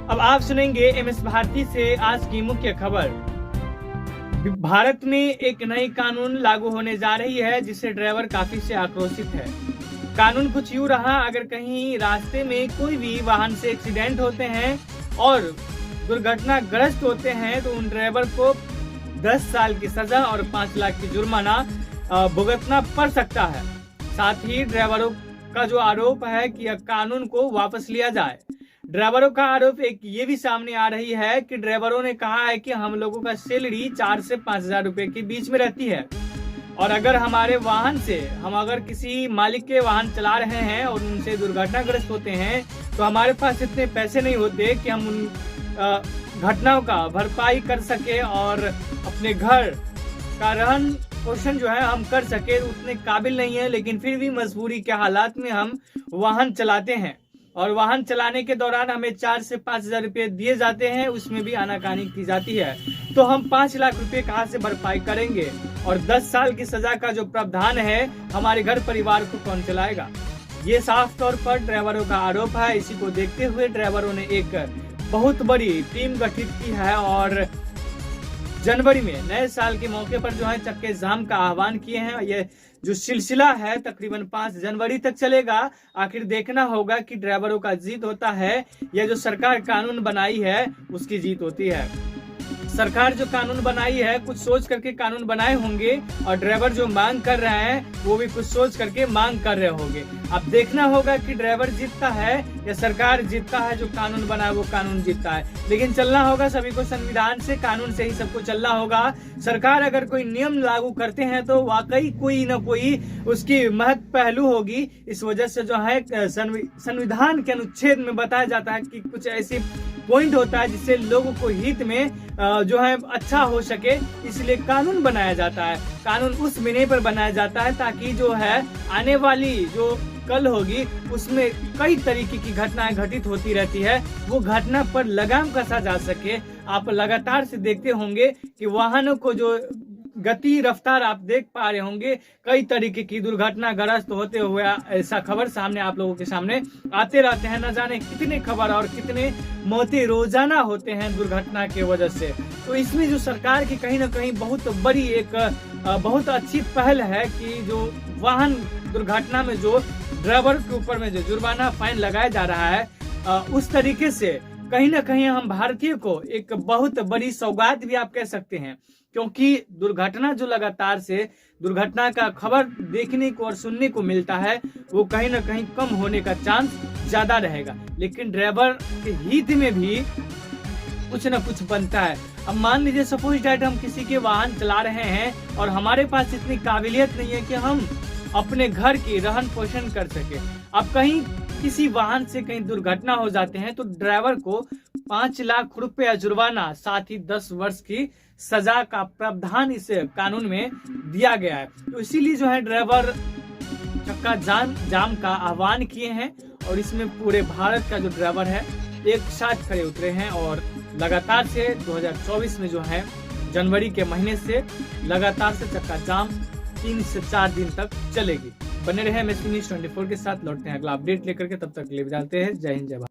अब आप सुनेंगे MS भारती से आज की मुख्य खबर। भारत में एक नई कानून लागू होने जा रही है जिससे ड्राइवर काफी से आक्रोशित है। कानून कुछ यूं रहा, अगर कहीं रास्ते में कोई भी वाहन से एक्सीडेंट होते हैं और दुर्घटनाग्रस्त होते हैं तो उन ड्राइवर को 10 साल की सजा और 5 लाख की जुर्माना भुगतना पड़ सकता है। साथ ही ड्राइवरों का जो आरोप है कि यह कानून को वापस लिया जाए। ड्राइवरों का आरोप एक ये भी सामने आ रही है कि ड्राइवरों ने कहा है कि हम लोगों का सैलरी 4 से 5 हजार रुपए के बीच में रहती है और अगर हमारे वाहन से हम अगर किसी मालिक के वाहन चला रहे हैं और उनसे दुर्घटनाग्रस्त होते हैं तो हमारे पास इतने पैसे नहीं होते कि हम उन घटनाओं का भरपाई कर सके और अपने घर का रहन पोषण जो है हम कर सके, उतने काबिल नहीं है। लेकिन फिर भी मजबूरी के हालात में हम वाहन चलाते हैं और वाहन चलाने के दौरान हमें 4 से 5 हजार रुपये दिए जाते हैं, उसमें भी आनाकानी की जाती है। तो हम 5 लाख रुपए कहाँ से भरपाई करेंगे और 10 साल की सजा का जो प्रावधान है हमारे घर परिवार को कौन चलाएगा? ये साफ तौर पर ड्राइवरों का आरोप है। इसी को देखते हुए ड्राइवरों ने एक बहुत बड़ी टीम गठित की है और जनवरी में नए साल के मौके पर जो है चक्के जाम का आह्वान किए हैं। ये जो सिलसिला है तकरीबन 5 जनवरी तक चलेगा। आखिर देखना होगा कि ड्राइवरों का जीत होता है या जो सरकार कानून बनाई है उसकी जीत होती है। सरकार जो कानून बनाई है कुछ सोच करके कानून बनाए होंगे और ड्राइवर जो मांग कर रहे हैं वो भी कुछ सोच करके मांग कर रहे होंगे। अब देखना होगा कि ड्राइवर जीतता है या सरकार जीतता है, जो कानून बना है वो कानून जीतता है। लेकिन चलना होगा सभी को संविधान से, कानून से ही सबको चलना होगा। सरकार अगर कोई नियम लागू करते हैं तो वाकई कोई न कोई उसकी महत्व पहलू होगी। इस वजह से जो है संविधान के अनुच्छेद में बताया जाता है कि कुछ ऐसे पॉइंट होता है जिससे लोगों को हित में जो है अच्छा हो सके, इसलिए कानून बनाया जाता है। कानून उस बिने पर बनाया जाता है ताकि जो है आने वाली जो कल होगी उसमें कई तरीके की घटनाएं घटित होती रहती है, वो घटना पर लगाम कसा जा सके। आप लगातार से देखते होंगे कि वाहनों को जो गति रफ्तार आप देख पा रहे होंगे, कई तरीके की दुर्घटनाग्रस्त होते हुए ऐसा खबर सामने आप लोगों के सामने आते रहते हैं। न जाने कितने खबर और कितने मौतें रोजाना होते हैं दुर्घटना के वजह से। तो इसमें जो सरकार की कहीं ना कहीं बहुत बड़ी एक बहुत अच्छी पहल है कि जो वाहन दुर्घटना में जो ड्राइवर के ऊपर में जो जुर्माना फाइन लगाया जा रहा है उस तरीके से कहीं ना कहीं हम भारतीय को एक बहुत बड़ी सौगात भी आप कह सकते हैं, क्योंकि दुर्घटना जो लगातार से दुर्घटना का खबर देखने को और सुनने को मिलता है वो कहीं ना कहीं कम होने का चांस ज्यादा रहेगा। लेकिन ड्राइवर के हित में भी कुछ न कुछ बनता है। अब मान लीजिए सपोज डैट हम किसी के वाहन चला रहे हैं और हमारे पास इतनी काबिलियत नहीं है कि हम अपने घर की रहन पोषण कर सके। अब कहीं किसी वाहन से कहीं दुर्घटना हो जाते हैं तो ड्राइवर को 5 लाख रुपया जुर्माना, साथ ही 10 वर्ष की सजा का प्रावधान इस कानून में दिया गया है। तो इसीलिए जो है ड्राइवर चक्का जाम का आह्वान किए हैं और इसमें पूरे भारत का जो ड्राइवर है एक साथ खड़े उतरे हैं और लगातार से 2024 में जो है जनवरी के महीने से लगातार से चक्का जाम 3 से 4 दिन तक चलेगी। बने रहे MSP News 24 के साथ। लौटते हैं अगला अपडेट लेकर के, तब तक के लिए जाते हैं। जय हिंद, जय भारत।